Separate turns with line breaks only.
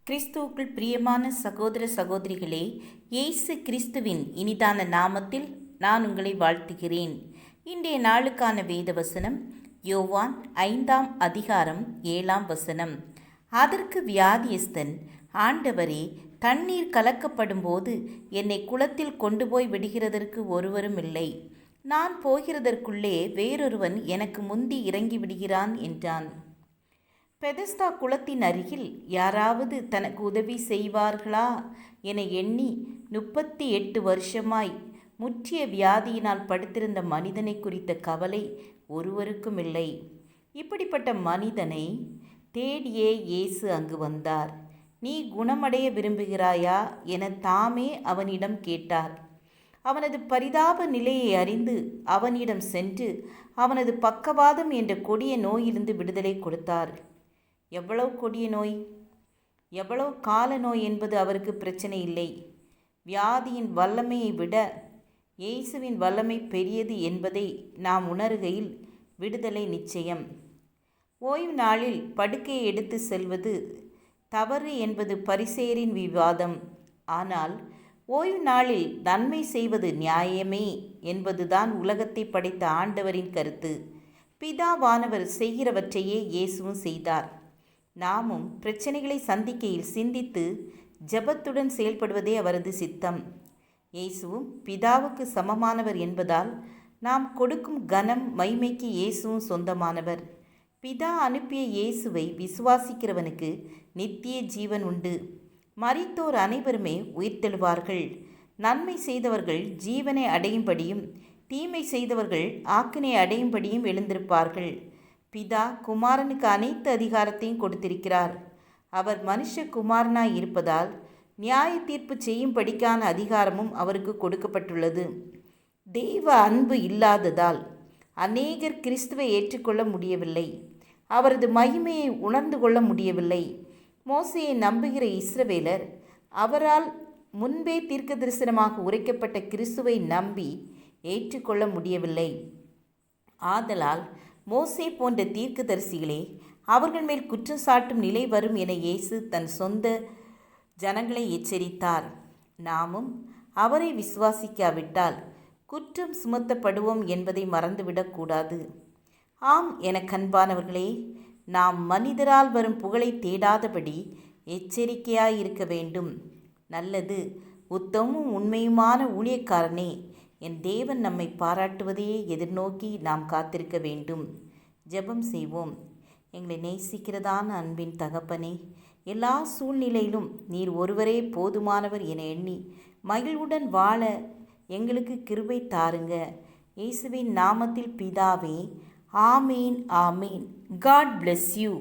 கிறிஸ்துவுக்குள் பிரியமான சகோதர சகோதரிகளே, இயேசு கிறிஸ்துவின் இனிதான நாமத்தில் நான் உங்களை வாழ்த்துகிறேன். இன்றைய நாளுக்கான வேத வசனம் யோவான் 5ஆம் அதிகாரம் 7ஆம் வசனம். அதற்கு வியாதியஸ்தன், ஆண்டவரே, தண்ணீர் கலக்கப்படும் போது என்னை குளத்தில் கொண்டு போய் விடுகிறதற்கு ஒருவரும் இல்லை. நான் போகிறதற்குள்ளே வேறொருவன் எனக்கு முந்தி இறங்கி விடுகிறான் என்றான். பெதஸ்தா குளத்தின் அருகில் யாராவது தனக்கு உதவி செய்வார்களா என எண்ணி 38 வருஷமாய் முற்றிய வியாதியினால் படுத்திருந்த மனிதனை குறித்த கவலை ஒருவருக்கும் இல்லை. இப்படிப்பட்ட மனிதனை தேடியே இயேசு அங்கு வந்தார். நீ குணமடைய விரும்புகிறாயா என தாமே அவனிடம் கேட்டார். அவனது பரிதாப நிலையை அறிந்து அவனிடம் சென்று அவனது பக்கவாதம் என்ற கொடிய நோயிலிருந்து விடுதலை கொடுத்தார். எவ்வளவு கொடிய நோய், எவ்வளவு கால நோய் என்பது அவருக்கு பிரச்சனை இல்லை. வியாதியின் வல்லமையை விட இயேசுவின் வல்லமை பெரியது என்பதை நாம் உணர்கையில் விடுதலை நிச்சயம். ஓய்வு நாளில் படுக்கையை எடுத்து செல்வது தவறு என்பது பரிசேயரின் விவாதம். ஆனால் ஓய்வு நாளில் நன்மை செய்வது நியாயமே என்பதுதான் உலகத்தை படைத்த ஆண்டவரின் கருத்து. பிதாவானவர் செய்கிறவற்றையே இயேசுவும் செய்தார். நாமும் பிரச்சனைகளை சந்திக்கையில் சிந்தித்து ஜெபத்துடன் செயல்படுவதே அவரது சித்தம். இயேசுவும் பிதாவுக்கு சமமானவர் என்பதால் நாம் கொடுக்கும் கனம் மகிமைக்கு இயேசுவும் சொந்தமானவர். பிதா அனுப்பிய இயேசுவை விசுவாசிக்கிறவனுக்கு நித்திய ஜீவன் உண்டு. மரித்தோர் அனைவருமே உயிர்த்தெழுவார்கள். நன்மை செய்தவர்கள் ஜீவனை அடையும்படியும் தீமை செய்தவர்கள் ஆக்கினை அடையும்படியும் எழுந்திருப்பார்கள். பிதா குமாரனுக்கு அனைத்து அதிகாரத்தையும் கொடுத்திருக்கிறார். அவர் மனுஷகுமாரனாய் இருப்பதால் நியாய தீர்ப்பு செய்யும்படிக்கான அதிகாரமும் அவருக்கு கொடுக்கப்பட்டுள்ளது. தெய்வ அன்பு இல்லாததால் அநேகர் கிறிஸ்துவை ஏற்றுக்கொள்ள முடியவில்லை. அவரது மகிமையை உணர்ந்து கொள்ள முடியவில்லை. மோசேயை நம்புகிற இஸ்ரவேலர் அவரால் முன்பே தீர்க்க தரிசனமாக உரைக்கப்பட்ட கிறிஸ்துவை நம்பி ஏற்றுக்கொள்ள முடியவில்லை. ஆதலால் மோசே போன்ற தீர்க்கதரிசிகளே அவர்கள் மேல் குற்றம் சாட்டும் நிலை வரும் என இயேசு தன் சொந்த ஜனங்களை எச்சரித்தார். நாமும் அவரை விசுவாசிக்காவிட்டால் குற்றம் சுமத்தப்படுவோம் என்பதை மறந்துவிடக்கூடாது. ஆம் என கண்பானவர்களே, நாம் மனிதரால் வரும் புகழை தேடாதபடி எச்சரிக்கையாயிருக்க வேண்டும். நல்லது, உத்தமும் உண்மையுமான ஊழியக்காரனே, என் தேவன் நம்மை பாராட்டுவதையே எதிர்நோக்கி நாம் காத்திருக்க வேண்டும். ஜெபம் செய்வோம். எங்களை நேசிக்கிறதான அன்பின் தகப்பனே, எல்லா சூழ்நிலையிலும் நீர் ஒருவரே போதுமானவர் என எண்ணி மகிழ்வுடன் வாழ எங்களுக்கு கிருபை தாருங்க. இயேசுவின் நாமத்தில் பிதாவே, ஆமீன் ஆமீன். God bless you.